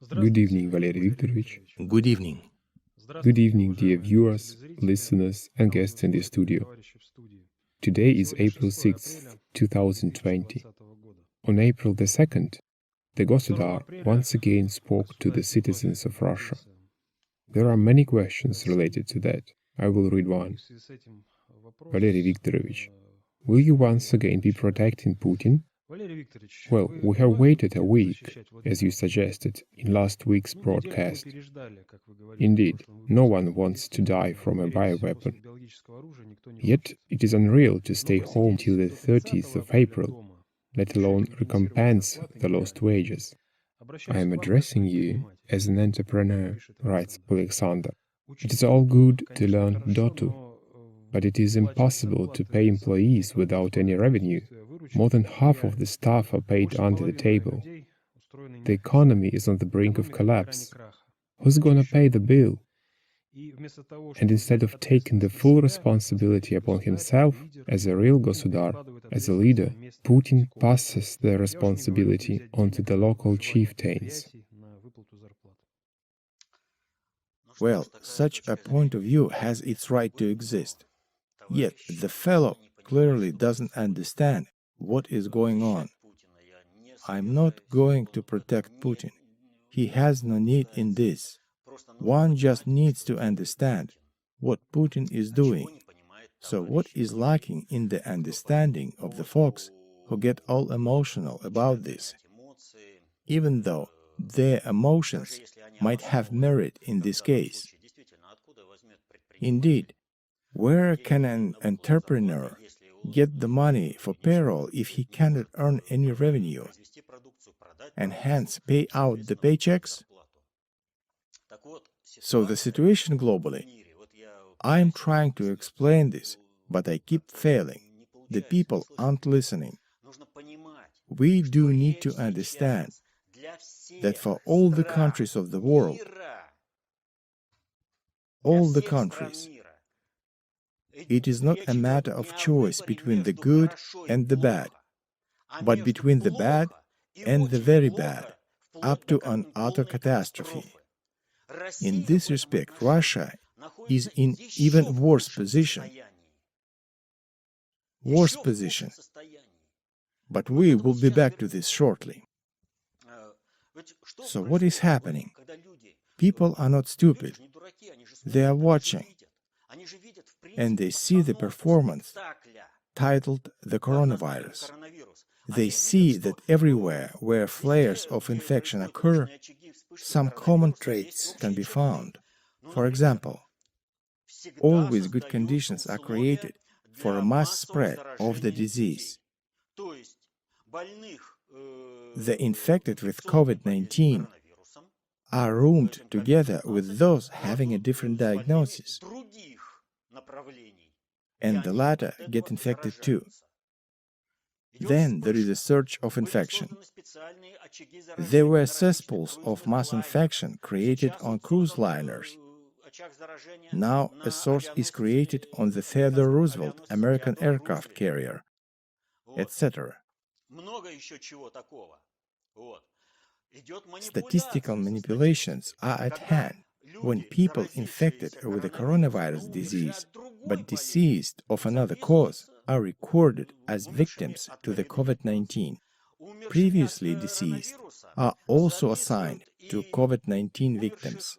Good evening, Valeriy Viktorovich. Good evening. Good evening, dear viewers, listeners, and guests in the studio. Today is April 6th, 2020. On April the 2nd, the Gosudar once again spoke to the citizens of Russia. There are many questions related to that. I will read one. Valeriy Viktorovich, will you once again be protecting Putin? Well, we have waited a week, as you suggested in last week's broadcast. Indeed, no one wants to die from a bioweapon. Yet, it is unreal to stay home till the 30th of April, let alone recompense the lost wages. I am addressing you as an entrepreneur, writes Alexander. It is all good to learn Dotu, but it is impossible to pay employees without any revenue. More than half of the staff are paid under the table. The economy is on the brink of collapse. Who's gonna pay the bill? And instead of taking the full responsibility upon himself, as a real Gosudar, as a leader, Putin passes the responsibility onto the local chieftains. Well, such a point of view has its right to exist. Yet the fellow clearly doesn't understand what is going on. I'm not going to protect Putin. He has no need in this. One just needs to understand what Putin is doing. So what is lacking in the understanding of the folks who get all emotional about this? Even though their emotions might have merit in this case. Indeed, where can an entrepreneur get the money for payroll if he cannot earn any revenue, and hence pay out the paychecks? So the situation globally, I am trying to explain this, but I keep failing. The people aren't listening. We do need to understand that for all the countries of the world, all the countries, it is not a matter of choice between the good and the bad, but between the bad and the very bad, up to an utter catastrophe. In this respect, Russia is in even worse position. But we will be back to this shortly. So what is happening? People are not stupid. They are watching. And they see the performance titled The Coronavirus. They see that everywhere where flares of infection occur, some common traits can be found. For example, always good conditions are created for a mass spread of the disease. The infected with COVID-19 are roomed together with those having a different diagnosis, and the latter get infected too. Then there is a surge of infection. There were cesspools of mass infection created on cruise liners. Now a source is created on the Theodore Roosevelt American aircraft carrier, etc. Statistical manipulations are at hand when people infected with the coronavirus disease but deceased of another cause are recorded as victims to the COVID-19. Previously deceased are also assigned to COVID-19 victims.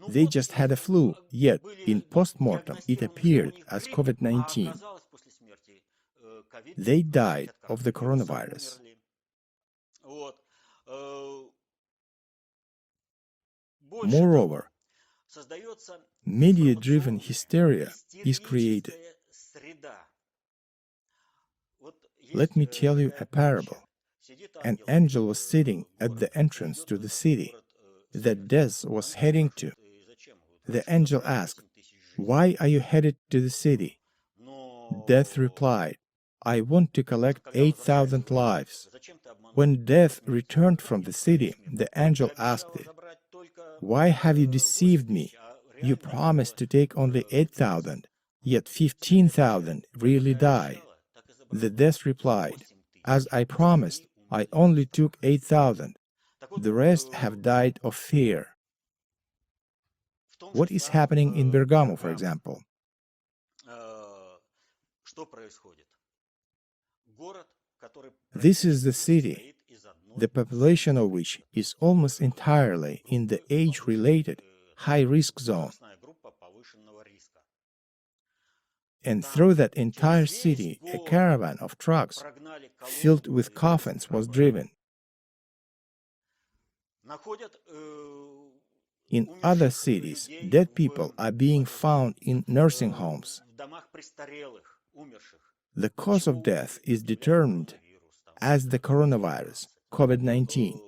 They just had a flu, yet in post-mortem it appeared as COVID-19. They died of the coronavirus. Moreover, media-driven hysteria is created. Let me tell you a parable. An angel was sitting at the entrance to the city that Death was heading to. The angel asked, "Why are you headed to the city?" Death replied, "I want to collect 8,000 lives." When Death returned from the city, the angel asked it, "Why have you deceived me? You promised to take only 8,000, yet 15,000 really died." The Death replied, "As I promised, I only took 8,000. The rest have died of fear. What is happening in Bergamo, for example? This is the city, the population of which is almost entirely in the age-related high-risk zone. And through that entire city, a caravan of trucks filled with coffins was driven. In other cities, dead people are being found in nursing homes. The cause of death is determined as the coronavirus, COVID-19.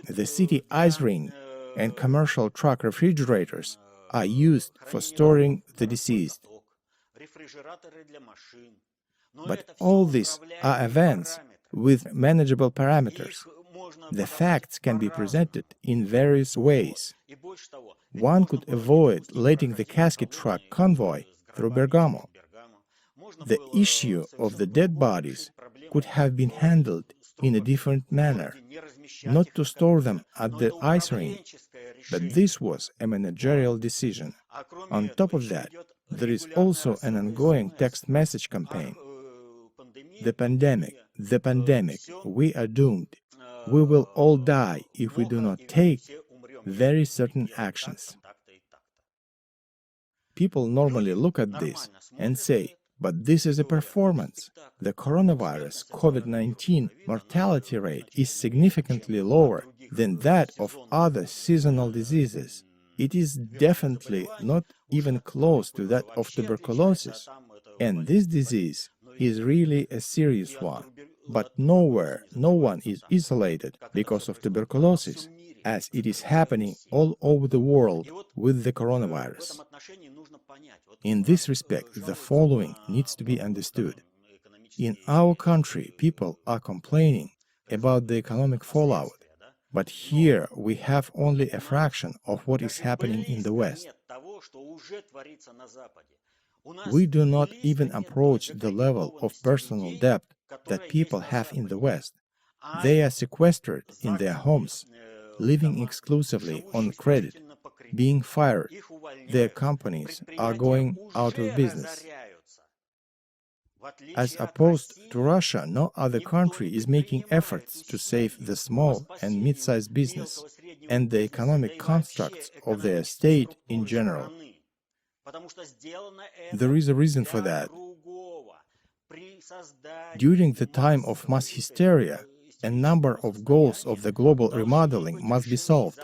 The city ice ring and commercial truck refrigerators are used for storing the deceased. But all these are events with manageable parameters. The facts can be presented in various ways. One could avoid letting the casket truck convoy through Bergamo. The issue of the dead bodies could have been handled in a different manner, not to store them at the ice rink, but this was a managerial decision. On top of that, there is also an ongoing text message campaign. The pandemic, we are doomed. We will all die if we do not take very certain actions. People normally look at this and say, but this is a performance. The coronavirus COVID-19 mortality rate is significantly lower than that of other seasonal diseases. It is definitely not even close to that of tuberculosis. And this disease is really a serious one. But nowhere, no one is isolated because of tuberculosis, as it is happening all over the world with the coronavirus. In this respect, the following needs to be understood. In our country, people are complaining about the economic fallout, but here we have only a fraction of what is happening in the West. We do not even approach the level of personal debt that people have in the West. They are sequestered in their homes, living exclusively on credit, being fired. Their companies are going out of business. As opposed to Russia, no other country is making efforts to save the small and mid-sized business and the economic constructs of their state in general. There is a reason for that. During the time of mass hysteria, a number of goals of the global remodeling must be solved.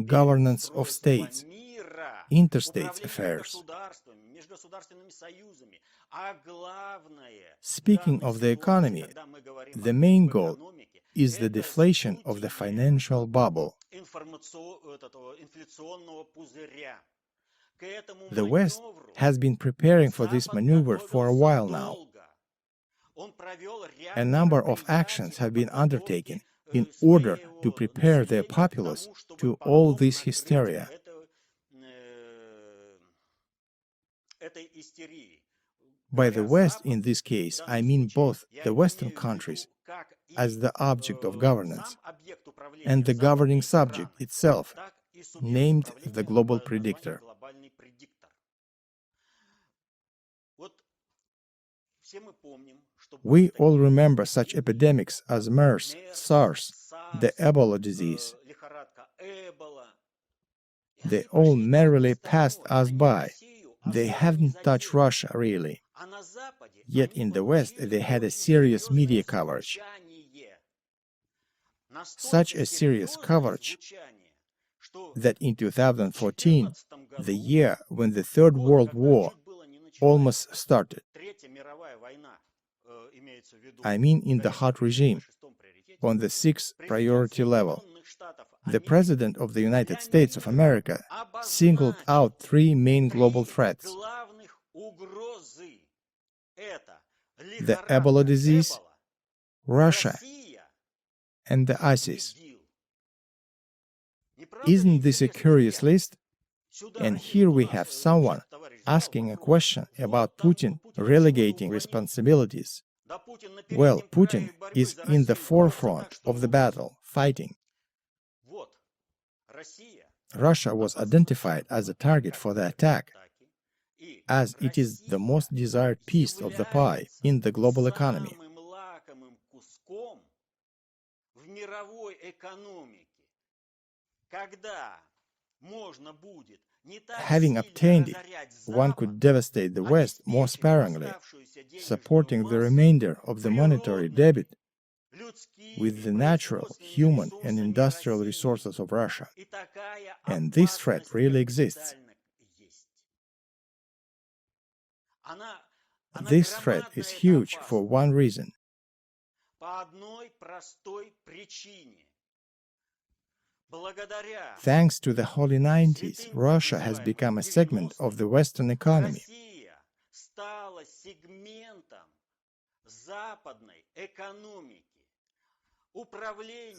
Governance of states, interstate affairs. Speaking of the economy, the main goal is the deflation of the financial bubble. The West has been preparing for this maneuver for a while now. A number of actions have been undertaken in order to prepare their populace to all this hysteria. By the West, in this case, I mean both the Western countries as the object of governance and the governing subject itself, named the global predictor. We all remember such epidemics as MERS, SARS, the Ebola disease. They all merrily passed us by. They haven't touched Russia, really. Yet in the West, they had a serious media coverage. Such a serious coverage that in 2014, the year when the Third World War almost started, I mean in the hot regime, on the sixth priority level, the President of the United States of America singled out three main global threats: the Ebola disease, Russia, and the ISIS. Isn't this a curious list? And here we have someone asking a question about Putin relegating responsibilities Well, Putin is in the forefront of the battle, fighting. Russia was identified as a target for the attack, as it is the most desired piece of the pie in the global economy. Having obtained it, one could devastate the West more sparingly, supporting the remainder of the monetary debit with the natural, human, and industrial resources of Russia. And this threat really exists. This threat is huge for one reason. Thanks to the Holy 90s, Russia has become a segment of the Western economy.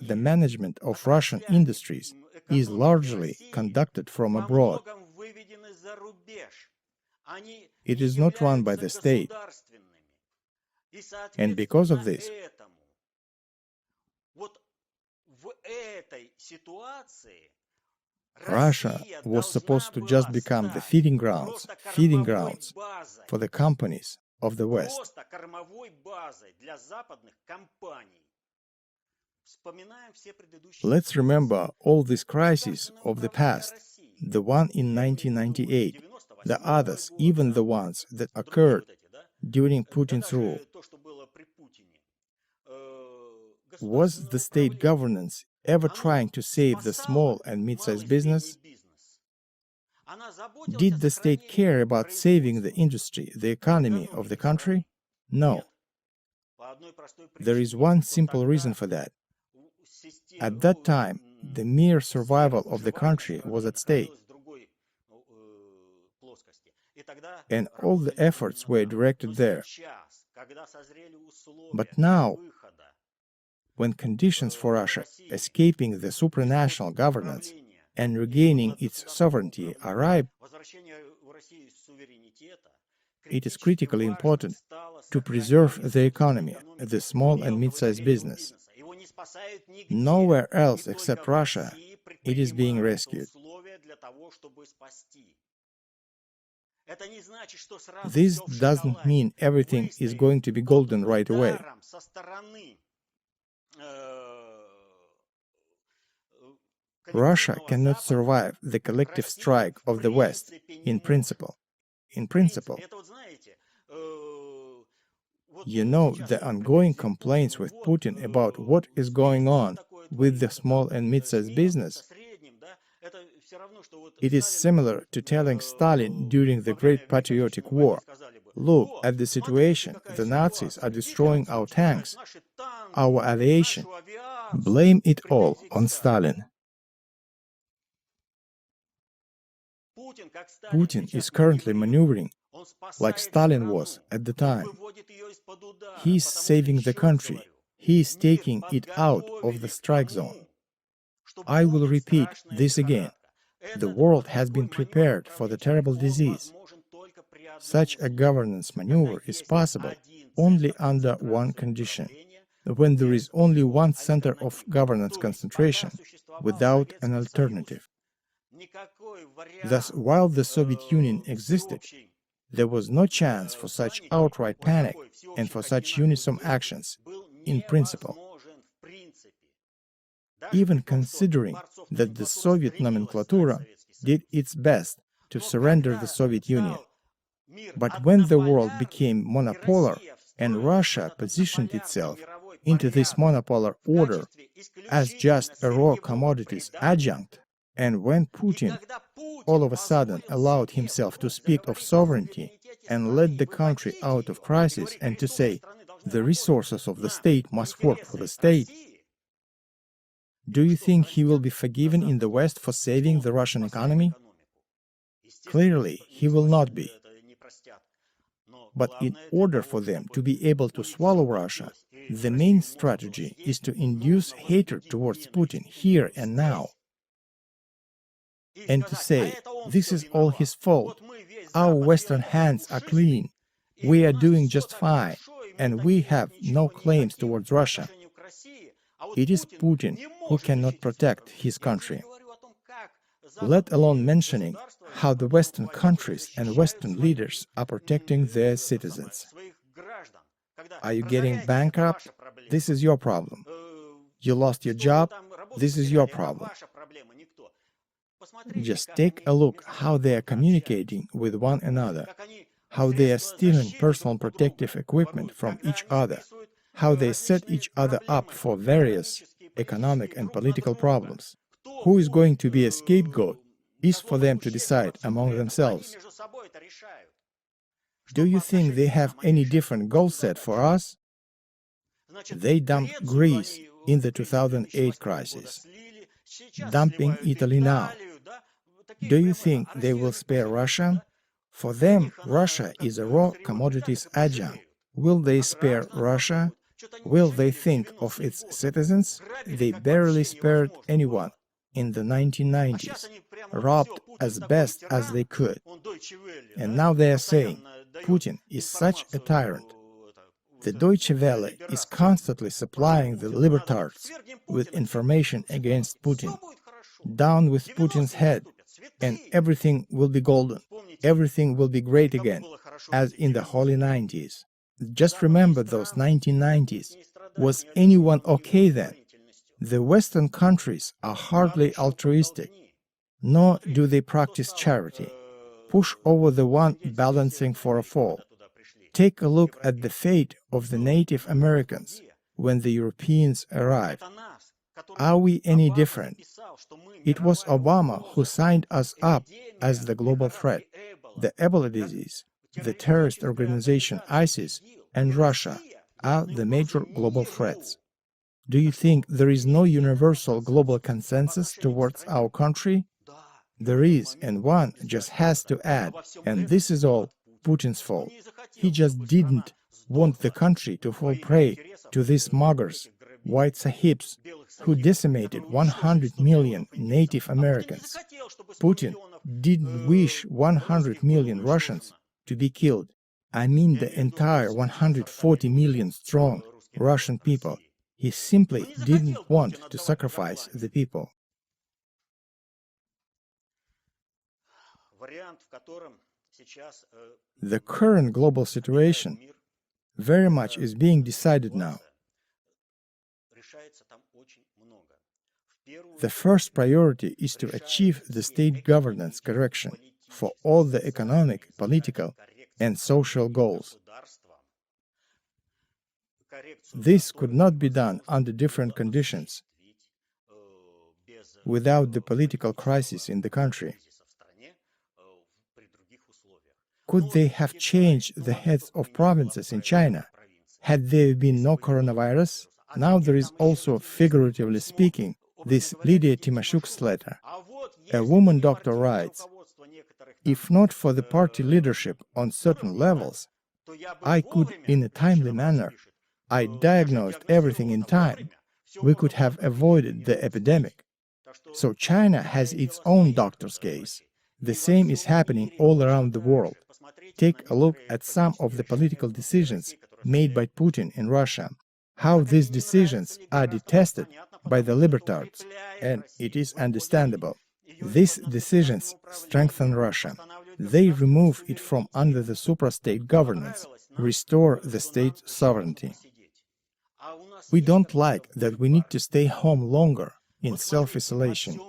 The management of Russian industries is largely conducted from abroad. It is not run by the state. And because of this, Russia was supposed to just become the feeding grounds for the companies of the West. Let's remember all these crises of the past, the one in 1998, the others, even the ones that occurred during Putin's rule. Was the state governance ever trying to save the small and mid-sized business? Did the state care about saving the industry, the economy of the country? No. There is one simple reason for that. At that time, the mere survival of the country was at stake, and all the efforts were directed there. But now, when conditions for Russia escaping the supranational governance and regaining its sovereignty are ripe, it is critically important to preserve the economy, the small and mid-sized business. Nowhere else except Russia it is being rescued. This doesn't mean everything is going to be golden right away. Russia cannot survive the collective strike of the West, in principle. You know the ongoing complaints with Putin about what is going on with the small and mid-sized business. It is similar to telling Stalin during the Great Patriotic War, "Look at the situation, the Nazis are destroying our tanks, our aviation. Blame it all on Stalin." Putin is currently maneuvering like Stalin was at the time. He is saving the country. He is taking it out of the strike zone. I will repeat this again. The world has been prepared for the terrible disease. Such a governance maneuver is possible only under one condition: when there is only one center of governance concentration, without an alternative. Thus, while the Soviet Union existed, there was no chance for such outright panic and for such uniform actions, in principle. Even considering that the Soviet Nomenklatura did its best to surrender the Soviet Union. But when the world became monopolar and Russia positioned itself into this monopolar order as just a raw commodities adjunct, and when Putin all of a sudden allowed himself to speak of sovereignty and led the country out of crisis and to say, the resources of the state must work for the state, do you think he will be forgiven in the West for saving the Russian economy? Clearly, he will not be. But in order for them to be able to swallow Russia, the main strategy is to induce hatred towards Putin here and now. And to say, this is all his fault, our Western hands are clean, we are doing just fine, and we have no claims towards Russia. It is Putin who cannot protect his country. Let alone mentioning how the Western countries and Western leaders are protecting their citizens. Are you getting bankrupt? This is your problem. You lost your job? This is your problem. Just take a look how they are communicating with one another, how they are stealing personal protective equipment from each other, how they set each other up for various economic and political problems. Who is going to be a scapegoat is for them to decide among themselves. Do you think they have any different goal set for us? They dumped Greece in the 2008 crisis, dumping Italy now. Do you think they will spare Russia? For them, Russia is a raw commodities adjunct. Will they spare Russia? Will they think of its citizens? They barely spared anyone in the 1990s, robbed as best as they could. And now they are saying, Putin is such a tyrant. The Deutsche Welle is constantly supplying the libertards with information against Putin. Down with Putin's head, and everything will be golden. Everything will be great again, as in the holy 90s. Just remember those 1990s. Was anyone okay then? The Western countries are hardly altruistic, nor do they practice charity. Push over the one balancing for a fall. Take a look at the fate of the Native Americans when the Europeans arrived. Are we any different? It was Obama who signed us up as the global threat. The Ebola disease, the terrorist organization ISIS, and Russia are the major global threats. Do you think there is no universal global consensus towards our country? There is, and one just has to add, and this is all Putin's fault. He just didn't want the country to fall prey to these muggers, white Sahibs, who decimated 100 million Native Americans. Putin didn't wish 100 million Russians to be killed. I mean the entire 140 million strong Russian people. He simply didn't want to sacrifice the people. The current global situation very much is being decided now. The first priority is to achieve the state governance correction for all the economic, political, and social goals. This could not be done under different conditions, without the political crisis in the country. Could they have changed the heads of provinces in China had there been no coronavirus? Now there is also, figuratively speaking, this Lydia Timashuk's letter. A woman doctor writes, "If not for the party leadership on certain levels, I could, in a timely manner, I diagnosed everything in time, we could have avoided the epidemic." So China has its own doctor's case. The same is happening all around the world. Take a look at some of the political decisions made by Putin in Russia, how these decisions are detested by the libertards, and it is understandable. These decisions strengthen Russia. They remove it from under the suprastate governance, restore the state sovereignty. We don't like that we need to stay home longer in self-isolation.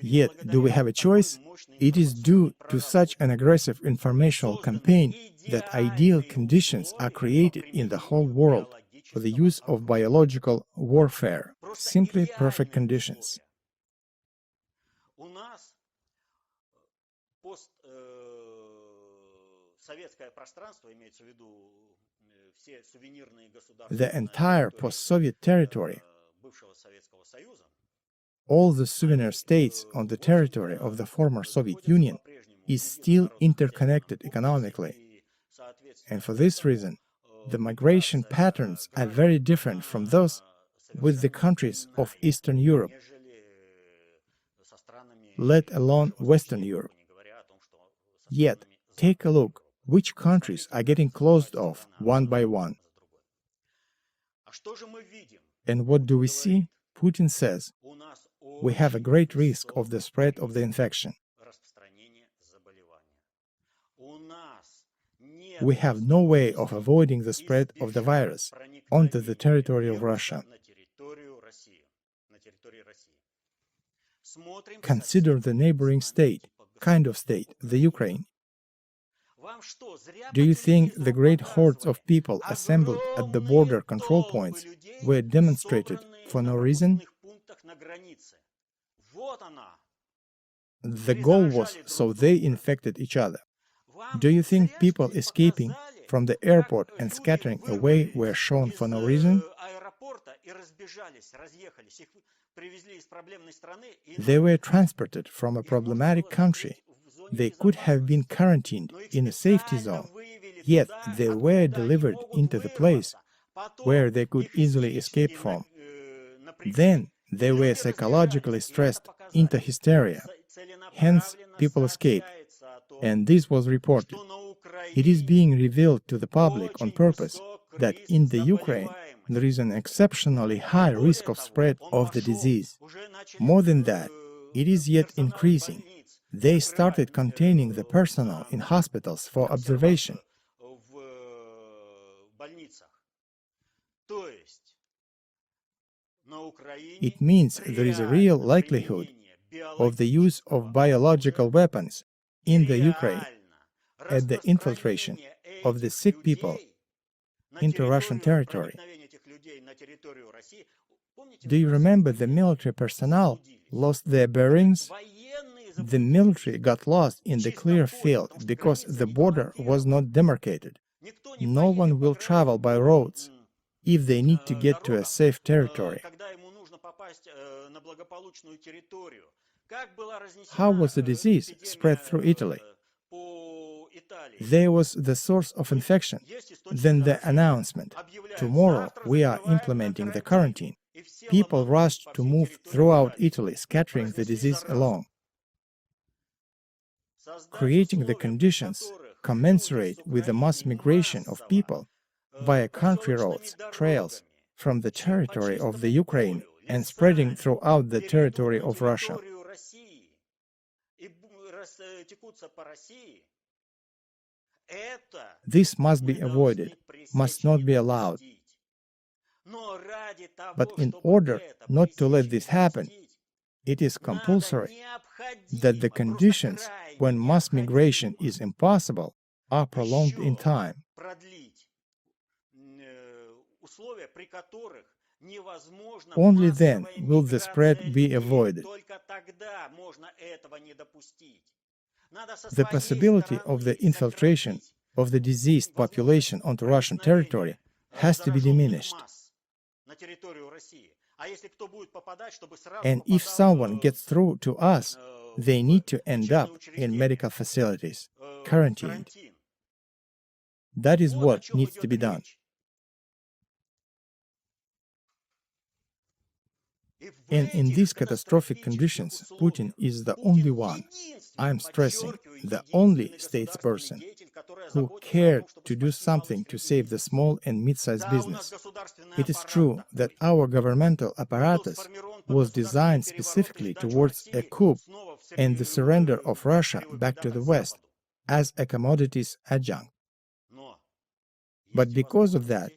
Yet, do we have a choice? It is due to such an aggressive informational campaign that ideal conditions are created in the whole world for the use of biological warfare. Simply perfect conditions. The entire post-Soviet territory, all the souvenir states on the territory of the former Soviet Union, is still interconnected economically. And for this reason, the migration patterns are very different from those with the countries of Eastern Europe, let alone Western Europe. Yet, take a look which countries are getting closed off one by one. And what do we see? Putin says, we have a great risk of the spread of the infection. We have no way of avoiding the spread of the virus onto the territory of Russia. Consider the neighboring state, the Ukraine. Do you think the great hordes of people assembled at the border control points were demonstrated for no reason? The goal was so they infected each other. Do you think people escaping from the airport and scattering away were shown for no reason? They were transported from a problematic country. They could have been quarantined in a safety zone, yet they were delivered into the place where they could easily escape from. Then they were psychologically stressed into hysteria. Hence, people escaped, and this was reported. It is being revealed to the public on purpose that in the Ukraine there is an exceptionally high risk of spread of the disease. More than that, it is yet increasing. They started containing the personnel in hospitals for observation. It means there is a real likelihood of the use of biological weapons in the Ukraine at the infiltration of the sick people into Russian territory. Do you remember the military personnel lost their bearings? The military got lost in the clear field because the border was not demarcated. No one will travel by roads if they need to get to a safe territory. How was the disease spread through Italy? There was the source of infection, then the announcement. Tomorrow we are implementing the quarantine. People rushed to move throughout Italy, scattering the disease along, creating the conditions commensurate with the mass migration of people via country roads, trails, from the territory of the Ukraine and spreading throughout the territory of Russia. This must be avoided, must not be allowed. But in order not to let this happen, it is compulsory that the conditions when mass migration is impossible are prolonged in time. Only then will the spread be avoided. The possibility of the infiltration of the diseased population onto Russian territory has to be diminished. And if someone gets through to us, they need to end up in medical facilities, quarantined. That is what needs to be done. And in these catastrophic conditions, Putin is the only one, I'm stressing, the only statesperson who cared to do something to save the small and mid-sized business. It is true that our governmental apparatus was designed specifically towards a coup and the surrender of Russia back to the West as a commodities adjunct. But because of that,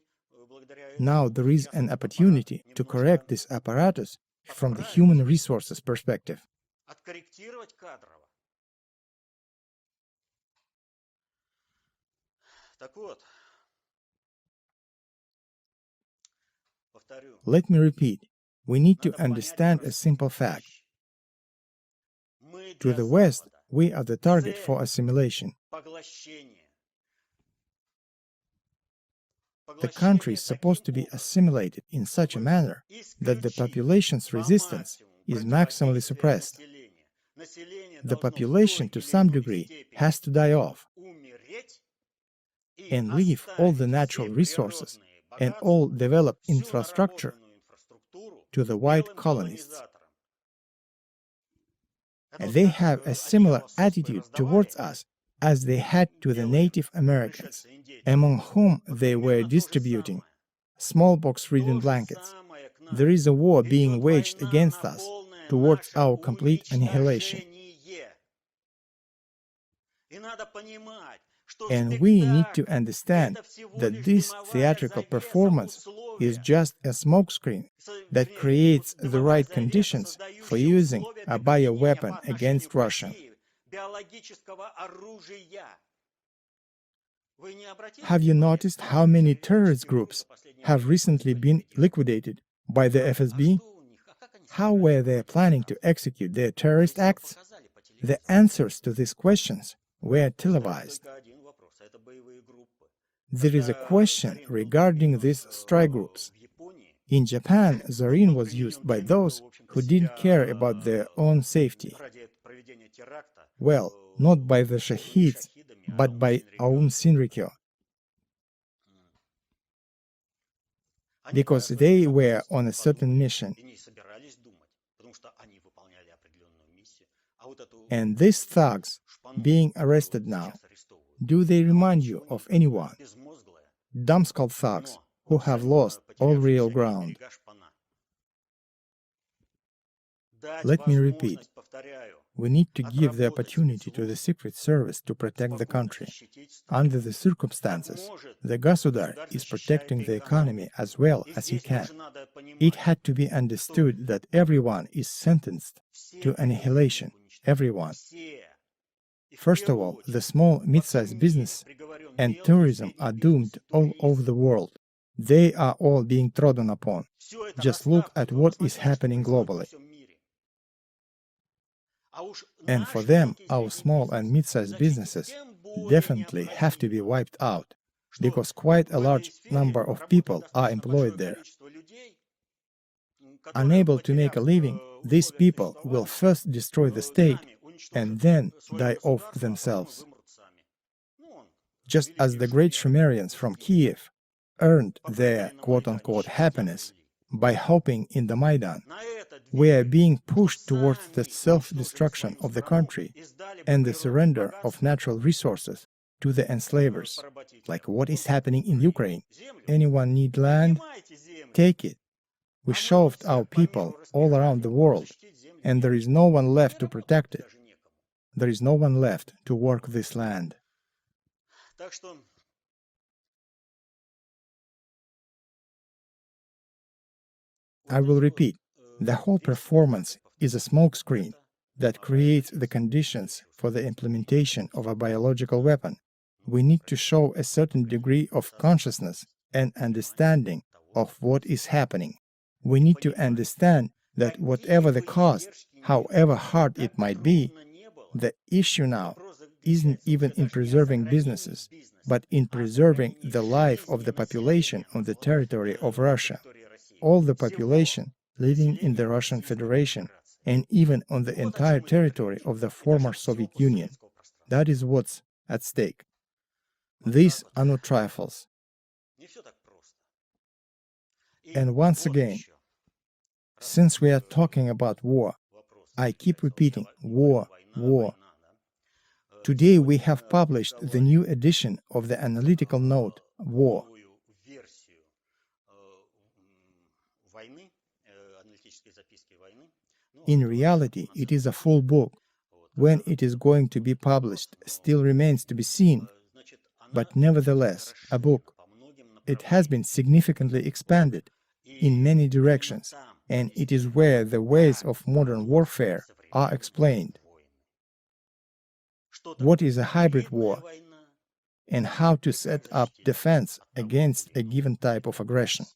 now there is an opportunity to correct this apparatus from the human resources perspective. Let me repeat, we need to understand a simple fact. To the West, we are the target for assimilation. The country is supposed to be assimilated in such a manner that the population's resistance is maximally suppressed. The population, to some degree, has to die off and leave all the natural resources and all developed infrastructure to the white colonists. And they have a similar attitude towards us as they had to the Native Americans, among whom they were distributing smallpox reading blankets. There is a war being waged against us towards our complete annihilation. And we need to understand that this theatrical performance is just a smokescreen that creates the right conditions for using a bioweapon against Russia. Have you noticed how many terrorist groups have recently been liquidated by the FSB? How were they planning to execute their terrorist acts? The answers to these questions were televised. There is a question regarding these strike groups. In Japan, Zorin was used by those who didn't care about their own safety. Well, not by the Shahids, but by Aum Shinrikyo. Because they were on a certain mission. And these thugs being arrested now, do they remind you of anyone? Dumbskull thugs who have lost all real ground. Let me repeat. We need to give the opportunity to the Secret Service to protect the country. Under the circumstances, the Gosudar is protecting the economy as well as he can. It had to be understood that everyone is sentenced to annihilation. Everyone. First of all, the small, mid-sized business and tourism are doomed all over the world. They are all being trodden upon. Just look at what is happening globally. And for them, our small and mid-sized businesses definitely have to be wiped out, because quite a large number of people are employed there. Unable to make a living, these people will first destroy the state and then die off themselves. Just as the great Sumerians from Kiev earned their quote-unquote happiness by hopping in the Maidan, we are being pushed towards the self-destruction of the country and the surrender of natural resources to the enslavers, like what is happening in Ukraine. Anyone need land? Take it. We shoved our people all around the world, and there is no one left to protect it. There is no one left to work this land. I will repeat, the whole performance is a smokescreen that creates the conditions for the implementation of a biological weapon. We need to show a certain degree of consciousness and understanding of what is happening. We need to understand that whatever the cost, however hard it might be, the issue now isn't even in preserving businesses, but in preserving the life of the population on the territory of Russia. All the population living in the Russian Federation and even on the entire territory of the former Soviet Union. That is what's at stake. These are not trifles. And once again, since we are talking about war, I keep repeating war, war. Today we have published the new edition of the analytical note, War. In reality, it is a full book. When it is going to be published still remains to be seen, but nevertheless, a book. It has been significantly expanded in many directions, and it is where the ways of modern warfare are explained. What is a hybrid war, and how to set up defense against a given type of aggression.